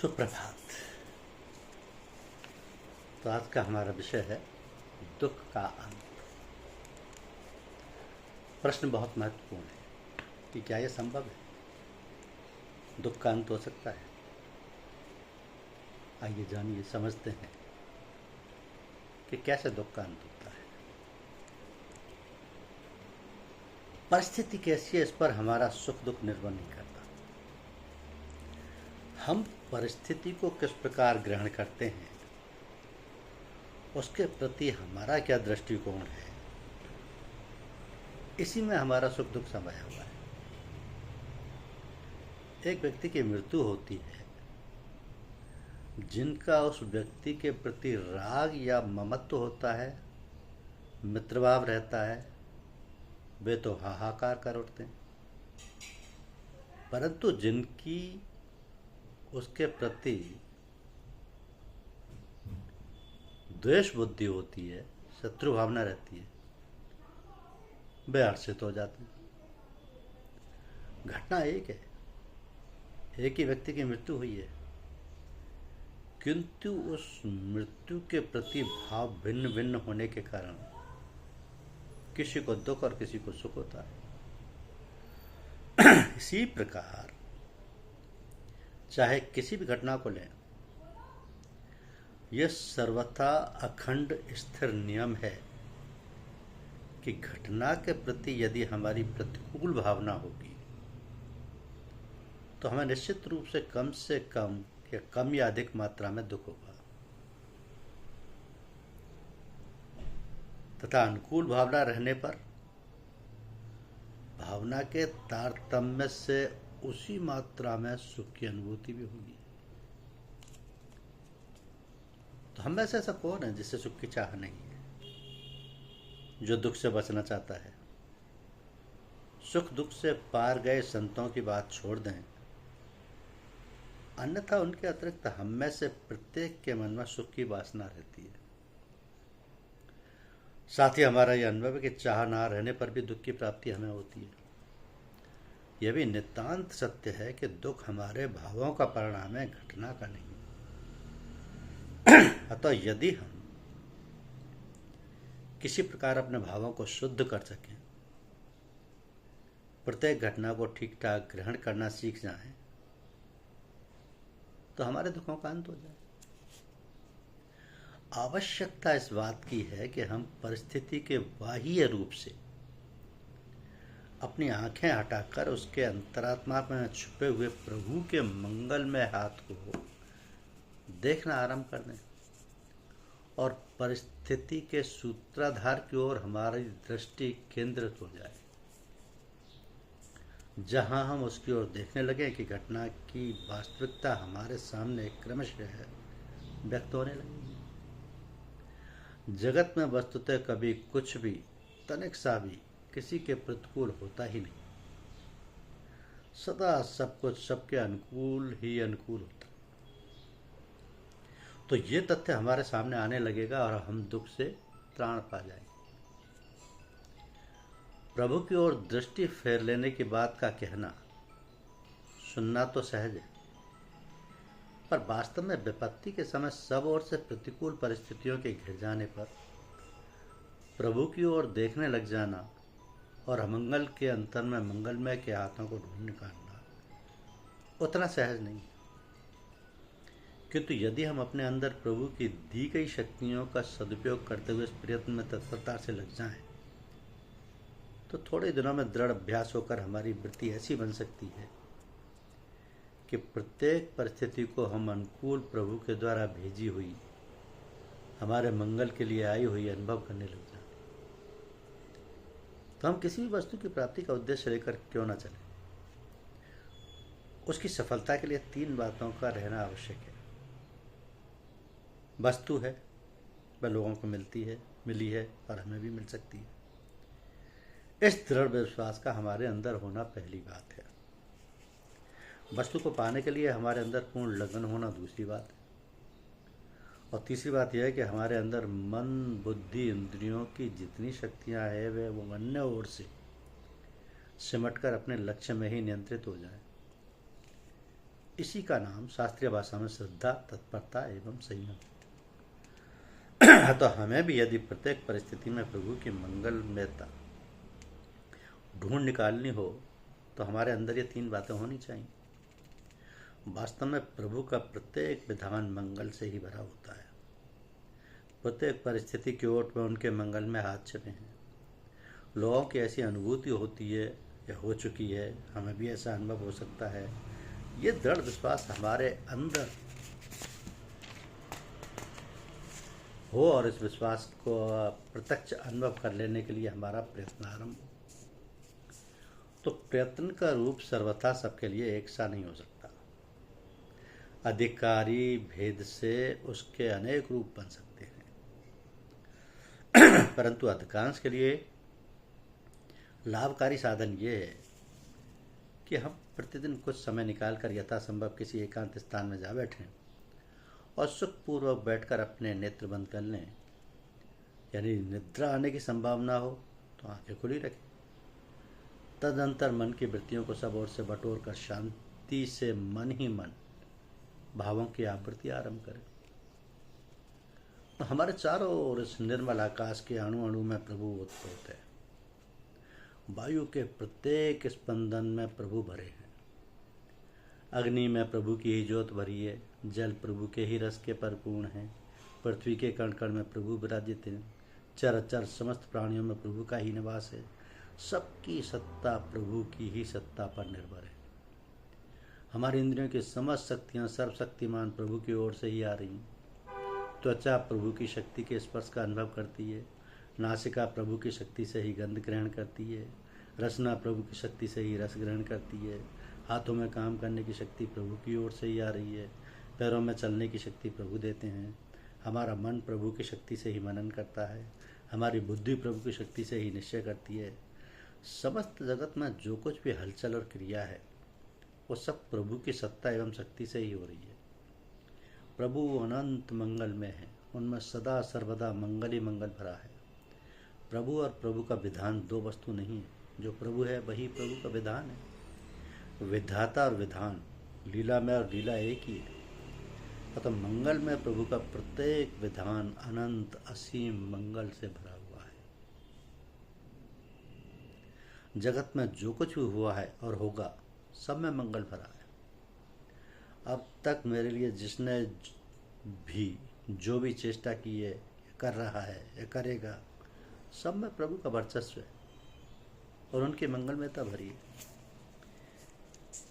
सुप्रभात। तो आज का हमारा विषय है दुख का अंत। प्रश्न बहुत महत्वपूर्ण है कि क्या यह संभव है, दुख का अंत हो सकता है? आइए जानिए, समझते हैं कि कैसे दुख का अंत होता है। परिस्थिति कैसी है, इस पर हमारा सुख दुख निर्भर नहीं करता। हम परिस्थिति को किस प्रकार ग्रहण करते हैं, उसके प्रति हमारा क्या दृष्टिकोण है, इसी में हमारा सुख दुख समाया हुआ है। एक व्यक्ति की मृत्यु होती है, जिनका उस व्यक्ति के प्रति राग या ममत्व होता है, मित्रभाव रहता है, वे तो हाहाकार कर उठते हैं। परंतु जिनकी उसके प्रति द्वेष बुद्धि होती है, शत्रु भावना रहती है, वे हर्षित हो जाते हैं। घटना एक है, एक ही व्यक्ति की मृत्यु हुई है, किंतु उस मृत्यु के प्रति भाव भिन्न भिन्न होने के कारण किसी को दुख और किसी को सुख होता है। इसी प्रकार चाहे किसी भी घटना को लें, यह सर्वथा अखंड स्थिर नियम है कि घटना के प्रति यदि हमारी प्रतिकूल भावना होगी तो हमें निश्चित रूप से कम या अधिक मात्रा में दुख होगा, तथा अनुकूल भावना रहने पर भावना के तारतम्य से उसी मात्रा में सुख की अनुभूति भी होगी। तो हम में से ऐसा कौन है जिससे सुख की चाह नहीं है, जो दुख से बचना चाहता है? सुख दुख से पार गए संतों की बात छोड़ दें, अन्यथा उनके अतिरिक्त हम में से प्रत्येक के मन में सुख की वासना रहती है। साथ ही हमारा यह अनुभव है कि चाह ना रहने पर भी दुख की प्राप्ति हमें होती है। यह भी नितांत सत्य है कि दुख हमारे भावों का परिणाम है, घटना का नहीं। अतः यदि हम किसी प्रकार अपने भावों को शुद्ध कर सकें, प्रत्येक घटना को ठीक ठाक ग्रहण करना सीख जाएं, तो हमारे दुखों का अंत हो जाए। आवश्यकता इस बात की है कि हम परिस्थिति के बाह्य रूप से अपनी आंखें हटाकर उसके अंतरात्मा में छुपे हुए प्रभु के मंगलमय हाथ को देखना आरंभ कर दें और परिस्थिति के सूत्राधार की ओर हमारी दृष्टि केंद्रित हो जाए, जहां हम उसकी ओर देखने लगे कि घटना की वास्तविकता हमारे सामने क्रमशः व्यक्त होने लगेगी। जगत में वस्तुतः कभी कुछ भी तनिक सा भी किसी के प्रतिकूल होता ही नहीं, सदा सब कुछ सबके अनुकूल ही अनुकूल होता। तो ये तथ्य हमारे सामने आने लगेगा और हम दुख से त्राण पा जाएंगे। प्रभु की ओर दृष्टि फेर लेने की बात का कहना सुनना तो सहज है, पर वास्तव में विपत्ति के समय सब ओर से प्रतिकूल परिस्थितियों के घिर जाने पर प्रभु की ओर देखने लग जाना और अमंगल के अंतर में मंगलमय के हाथों को ढूंढ निकालना उतना सहज नहीं। किंतु यदि हम अपने अंदर प्रभु की दी गई शक्तियों का सदुपयोग करते हुए इस प्रयत्न में तत्परता से लग जाएं, तो थोड़े दिनों में दृढ़ अभ्यास होकर हमारी वृत्ति ऐसी बन सकती है कि प्रत्येक परिस्थिति को हम अनुकूल प्रभु के द्वारा भेजी हुई, हमारे मंगल के लिए आई हुई अनुभव करने लग जाएं। तो हम किसी भी वस्तु की प्राप्ति का उद्देश्य लेकर क्यों न चलें, उसकी सफलता के लिए 3 बातों का रहना आवश्यक है। वस्तु है, वह लोगों को मिली है और हमें भी मिल सकती है। इस दृढ़ विश्वास का हमारे अंदर होना पहली बात है। वस्तु को पाने के लिए हमारे अंदर पूर्ण लगन होना दूसरी बात है। और तीसरी बात यह है कि हमारे अंदर मन, बुद्धि, इंद्रियों की जितनी शक्तियां हैं वे वो अन्य ओर से सिमटकर अपने लक्ष्य में ही नियंत्रित हो जाए। इसी का नाम शास्त्रीय भाषा में श्रद्धा, तत्परता एवं संयम। तो हमें भी यदि प्रत्येक परिस्थिति में प्रभु की मंगलमयता ढूंढ निकालनी हो तो हमारे अंदर ये 3 बातें होनी चाहिए। वास्तव में प्रभु का प्रत्येक विधान मंगल से ही भरा होता है। प्रत्येक परिस्थिति की ओट में उनके मंगल में हाथ छिपे हैं। लोगों की ऐसी अनुभूति होती है या हो चुकी है, हमें भी ऐसा अनुभव हो सकता है। ये दृढ़ विश्वास हमारे अंदर हो और इस विश्वास को प्रत्यक्ष अनुभव कर लेने के लिए हमारा प्रयत्न आरंभ हो। तो प्रयत्न का रूप सर्वथा सबके लिए एक सा नहीं हो सकता। अधिकारी भेद से उसके अनेक रूप बन सकते हैं, परंतु अधिकांश के लिए लाभकारी साधन ये है कि हम प्रतिदिन कुछ समय निकालकर यथासंभव किसी एकांत स्थान में जा बैठें और सुखपूर्वक बैठकर अपने नेत्र बंद कर लें। यानी निद्रा आने की संभावना हो तो आंखें खुली रखें। तदंतर मन की वृत्तियों को सब ओर से बटोर कर शांति से मन ही मन भावों की आवृत्ति आरंभ करें। तो हमारे चारों ओर इस निर्मल आकाश के अणु अणु में प्रभु ओतप्रोत है। वायु के प्रत्येक स्पंदन में प्रभु भरे हैं। अग्नि में प्रभु की ही ज्योत भरी है। जल प्रभु के ही रस के परिपूर्ण है। पृथ्वी के कण कण में प्रभु विराजित हैं। चराचर समस्त प्राणियों में प्रभु का ही निवास है। सबकी सत्ता प्रभु की ही सत्ता पर निर्भर है। हमारी इंद्रियों की समस्त शक्तियाँ सर्वशक्तिमान प्रभु की ओर से ही आ रही हैं। त्वचा प्रभु की शक्ति के स्पर्श का अनुभव करती है। नासिका प्रभु की शक्ति से ही गंध ग्रहण करती है। रसना प्रभु की शक्ति से ही रस ग्रहण करती है। हाथों में काम करने की शक्ति प्रभु की ओर से ही आ रही है। पैरों में चलने की शक्ति प्रभु देते हैं। हमारा मन प्रभु की शक्ति से ही मनन करता है। हमारी बुद्धि प्रभु की शक्ति से ही निश्चय करती है। समस्त जगत में जो कुछ भी हलचल और क्रिया है वो सब प्रभु की सत्ता एवं शक्ति से ही हो रही है। प्रभु अनंत मंगल में है। उनमें सदा सर्वदा मंगल ही मंगल भरा है। प्रभु और प्रभु का विधान 2 वस्तु नहीं है। जो प्रभु है वही प्रभु का विधान है। विधाता और विधान, लीला में और लीला एक ही है। अतः मंगल में प्रभु का प्रत्येक विधान अनंत असीम मंगल से भरा हुआ है। जगत में जो कुछ भी हुआ है और होगा सब में मंगल भरा है। अब तक मेरे लिए जिसने भी जो भी चेष्टा की है, कर रहा है या करेगा, सब में प्रभु का वर्चस्व है और उनकी मंगलमयता भरी है।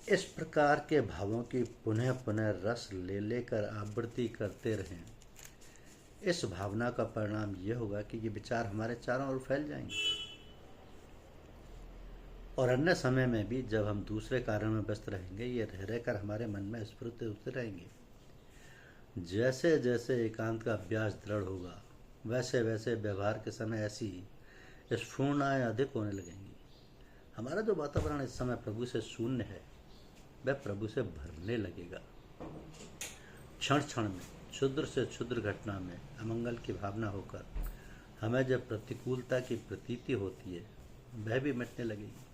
इस प्रकार के भावों की पुनः पुनः रस ले लेकर आवृत्ति करते रहें। इस भावना का परिणाम यह होगा कि ये विचार हमारे चारों ओर फैल जाएंगे और अन्य समय में भी जब हम दूसरे कार्यों में व्यस्त रहेंगे, ये रह रहकर हमारे मन में स्फुरित होते रहेंगे। जैसे जैसे एकांत का अभ्यास दृढ़ होगा, वैसे वैसे व्यवहार के समय ऐसी स्फूर्णाएं अधिक होने लगेंगी। हमारा जो वातावरण इस समय प्रभु से शून्य है, वह प्रभु से भरने लगेगा। क्षण क्षण में, क्षुद्र से क्षुद्र घटना में अमंगल की भावना होकर हमें जब प्रतिकूलता की प्रतीति होती है, वह भी मिटने लगेगी।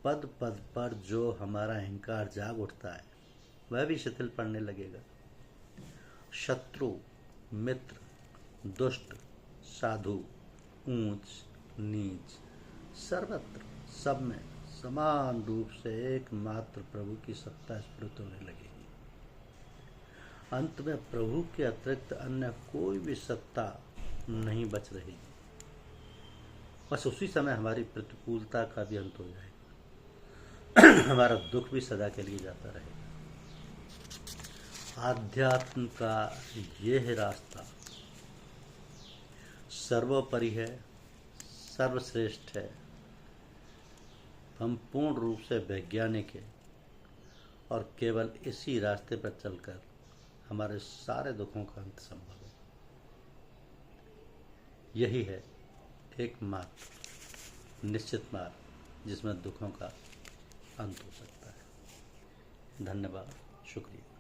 पद पद पर जो हमारा अहंकार जाग उठता है, वह भी शिथिल पड़ने लगेगा। शत्रु, मित्र, दुष्ट, साधु, ऊंच नीच, सर्वत्र सब में समान रूप से एकमात्र प्रभु की सत्ता स्फुरित होने लगेगी। अंत में प्रभु के अतिरिक्त अन्य कोई भी सत्ता नहीं बच रहेगी। बस उसी समय हमारी प्रतिकूलता का भी अंत हो जाएगा। हमारा दुख भी सदा के लिए जाता रहेगा। आध्यात्म का यह रास्ता सर्वोपरि है, सर्वश्रेष्ठ है, हम पूर्ण रूप से वैज्ञानिक है और केवल इसी रास्ते पर चलकर हमारे सारे दुखों का अंत संभव है। यही है एकमात्र निश्चित मार्ग जिसमें दुखों का अंत हो सकता है। धन्यवाद, शुक्रिया।